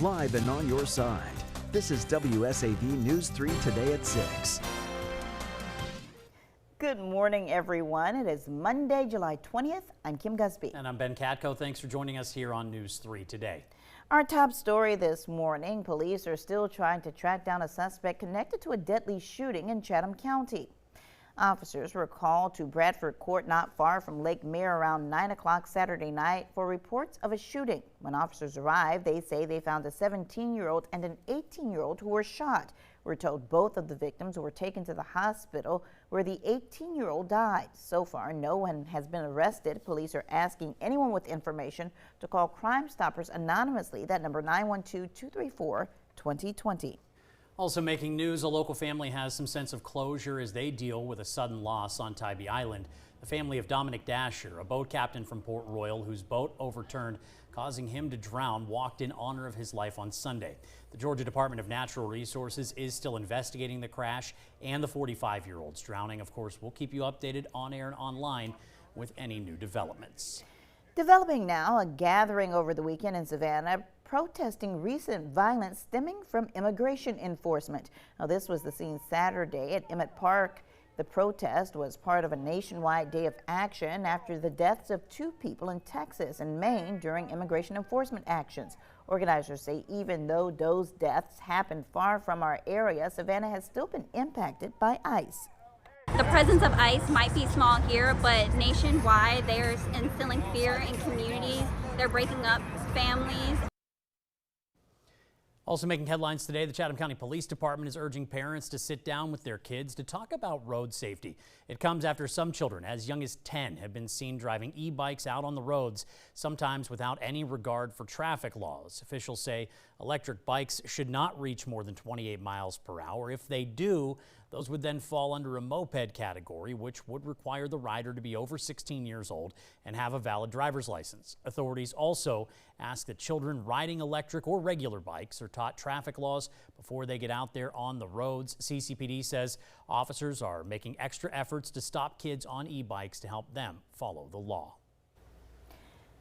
live and on your side. This is WSAV News 3 today at 6. Good morning, everyone. It is Monday, July 20th. I'm Kim Gusby. And I'm Ben Katko. Thanks for joining us here on News 3 today. Our top story this morning, police are still trying to track down a suspect connected to a deadly shooting in Chatham County. Officers were called to Bradford Court not far from Lake Mare around 9 o'clock Saturday night for reports of a shooting. When officers arrived, they say they found a 17-year-old and an 18-year-old who were shot. We're told both of the victims were taken to the hospital where the 18-year-old died. So far, no one has been arrested. Police are asking anyone with information to call Crime Stoppers anonymously. That number 912-234-2020. Also making news, a local family has some sense of closure as they deal with a sudden loss on Tybee Island. The family of Dominic Dasher, a boat captain from Port Royal whose boat overturned, causing him to drown, walked in honor of his life on Sunday. The Georgia Department of Natural Resources is still investigating the crash and the 45-year-old's drowning. Of course, we'll keep you updated on air and online with any new developments. Developing now, a gathering over the weekend in Savannah protesting recent violence stemming from immigration enforcement. Now, this was the scene Saturday at Emmett Park. The protest was part of a nationwide day of action after the deaths of 2 people in Texas and Maine during immigration enforcement actions. Organizers say even though those deaths happened far from our area, Savannah has still been impacted by ICE. The presence of ICE might be small here, but nationwide they're instilling fear in communities. They're breaking up families. Also making headlines today, the Chatham County Police Department is urging parents to sit down with their kids to talk about road safety. It comes after some children as young as 10 have been seen driving e-bikes out on the roads, sometimes without any regard for traffic laws. Officials say electric bikes should not reach more than 28 miles per hour. If they do, those would then fall under a moped category, which would require the rider to be over 16 years old and have a valid driver's license. Authorities also ask that children riding electric or regular bikes are taught traffic laws before they get out there on the roads. CCPD says officers are making extra efforts to stop kids on e-bikes to help them follow the law.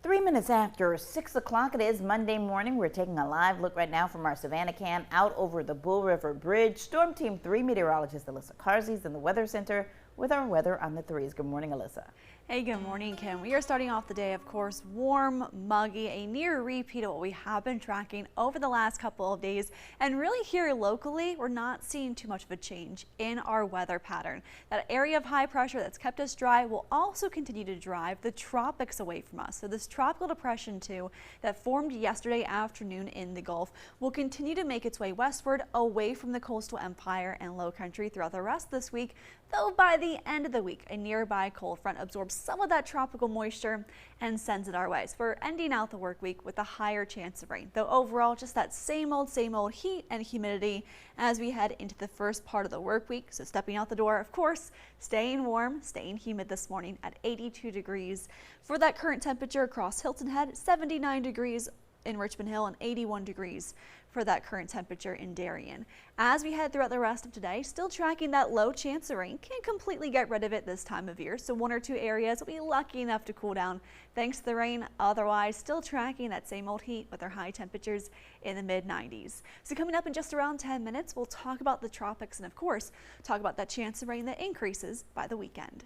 3 minutes after 6 o'clock, it is Monday morning. We're taking a live look right now from our Savannah cam out over the Bull River Bridge. Storm Team 3 meteorologist Alyssa Carsey's in the Weather Center with our weather on the 3s. Good morning, Alyssa. Hey, good morning, Kim. We are starting off the day, of course, warm, muggy, a near repeat of what we have been tracking over the last couple of days. And really here locally, we're not seeing too much of a change in our weather pattern. That area of high pressure that's kept us dry will also continue to drive the tropics away from us. So this tropical depression, too, that formed yesterday afternoon in the Gulf will continue to make its way westward away from the coastal empire and low country throughout the rest of this week. Though by the end of the week, a nearby cold front absorbs some of that tropical moisture and sends it our way. So we're ending out the work week with a higher chance of rain. Though overall, just that same old heat and humidity as we head into the first part of the work week. So stepping out the door, of course, staying warm, staying humid this morning at 82 degrees. For that current temperature across Hilton Head, 79 degrees in Richmond Hill and 81 degrees for that current temperature in Darien. As we head throughout the rest of today, still tracking that low chance of rain. Can't completely get rid of it this time of year, so 1 or 2 areas will be lucky enough to cool down thanks to the rain. Otherwise, still tracking that same old heat with our high temperatures in the mid-90s. So coming up in just around 10 minutes, we'll talk about the tropics and, of course, talk about that chance of rain that increases by the weekend.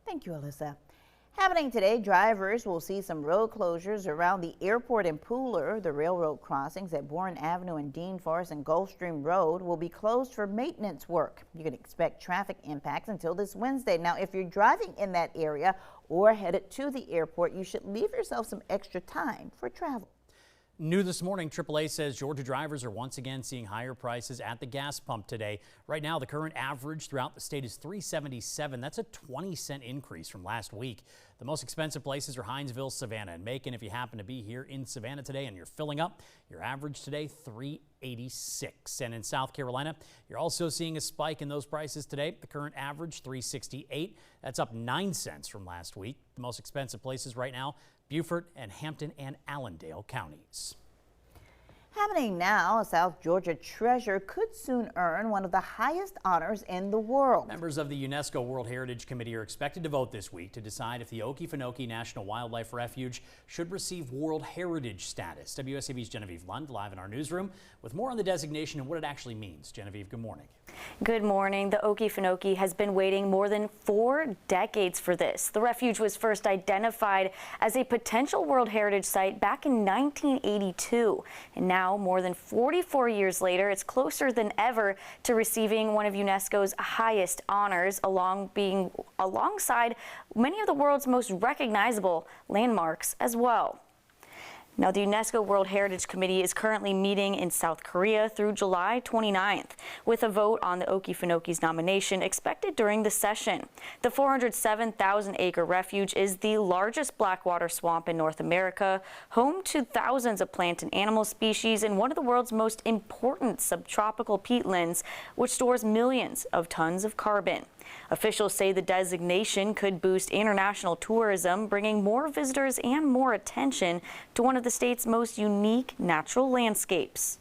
Thank you, Alyssa. Happening today, drivers will see some road closures around the airport in Pooler. The railroad crossings at Bourne Avenue and Dean Forest and Gulfstream Road will be closed for maintenance work. You can expect traffic impacts until this Wednesday. Now, if you're driving in that area or headed to the airport, you should leave yourself some extra time for travel. New this morning, AAA says Georgia drivers are once again seeing higher prices at the gas pump today. Right now, the current average throughout the state is $3.77. That's a 20-cent increase from last week. The most expensive places are Hinesville, Savannah, and Macon. If you happen to be here in Savannah today and you're filling up, your average today, $3.86. And in South Carolina, you're also seeing a spike in those prices today. The current average, $3.68. That's up 9 cents from last week. The most expensive places right now, Beaufort and Hampton and Allendale counties. Happening now, a South Georgia treasure could soon earn one of the highest honors in the world. Members of the UNESCO World Heritage Committee are expected to vote this week to decide if the Okefenokee National Wildlife Refuge should receive World Heritage status. WSAV's Genevieve Lund live in our newsroom with more on the designation and what it actually means. Genevieve, good morning. Good morning. The Okefenokee has been waiting more than 4 decades for this. The refuge was first identified as a potential World Heritage Site back in 1982. And now, more than 44 years later, it's closer than ever to receiving one of UNESCO's highest honors, alongside many of the world's most recognizable landmarks as well. Now, the UNESCO World Heritage Committee is currently meeting in South Korea through July 29th, with a vote on the Okefenokee's nomination expected during the session. The 407,000-acre refuge is the largest blackwater swamp in North America, home to thousands of plant and animal species, and one of the world's most important subtropical peatlands, which stores millions of tons of carbon. Officials say the designation could boost international tourism, bringing more visitors and more attention to one of the state's most unique natural landscapes.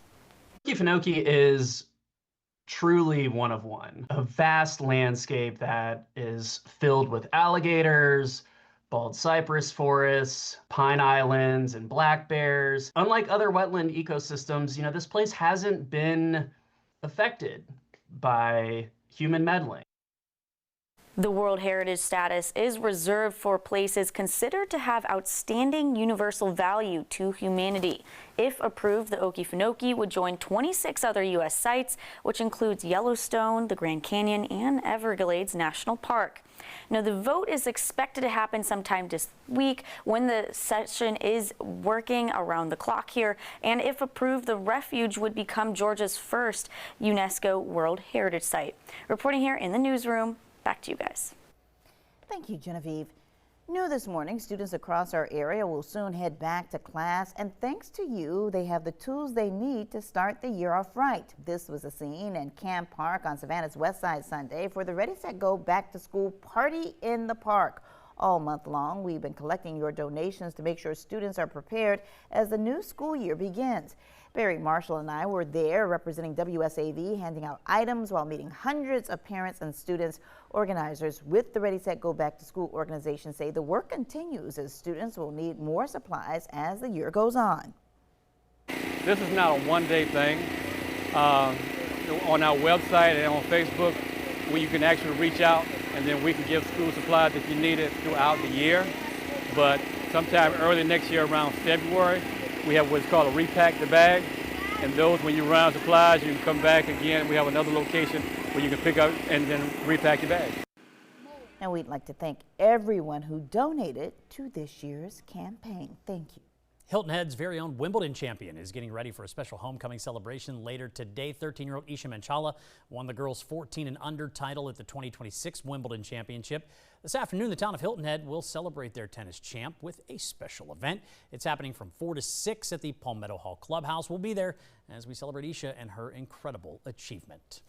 Okefenokee is truly one of one, a vast landscape that is filled with alligators, bald cypress forests, pine islands, and black bears. Unlike other wetland ecosystems, this place hasn't been affected by human meddling. The World Heritage status is reserved for places considered to have outstanding universal value to humanity. If approved, the Okefenokee would join 26 other U.S. sites, which includes Yellowstone, the Grand Canyon, and Everglades National Park. Now, the vote is expected to happen sometime this week when the session is working around the clock here. And if approved, the refuge would become Georgia's first UNESCO World Heritage Site. Reporting here in the newsroom, back to you guys. Thank you, Genevieve. New this morning, students across our area will soon head back to class, and thanks to you, they have the tools they need to start the year off right. This was a scene in Camp Park on Savannah's West Side Sunday for the Ready, Set, Go Back to School Party in the Park. All month long, we've been collecting your donations to make sure students are prepared as the new school year begins. Barry Marshall and I were there representing WSAV, handing out items while meeting hundreds of parents and students. Organizers with the Ready, Set, Go Back to School organization say the work continues as students will need more supplies as the year goes on. This is not a one-day thing. On our website and on Facebook, where you can actually reach out, and then we can give school supplies if you need it throughout the year. But sometime early next year, around February, we have what's called a repack the bag. And those, when you run out of supplies, you can come back again. We have another location where you can pick up and then repack your bag. And we'd like to thank everyone who donated to this year's campaign. Thank you. Hilton Head's very own Wimbledon champion is getting ready for a special homecoming celebration later today. 13-year-old Isha Manchala won the girls' 14 and under title at the 2026 Wimbledon Championship. This afternoon, the town of Hilton Head will celebrate their tennis champ with a special event. It's happening from 4 to 6 at the Palmetto Hall Clubhouse. We'll be there as we celebrate Isha and her incredible achievement.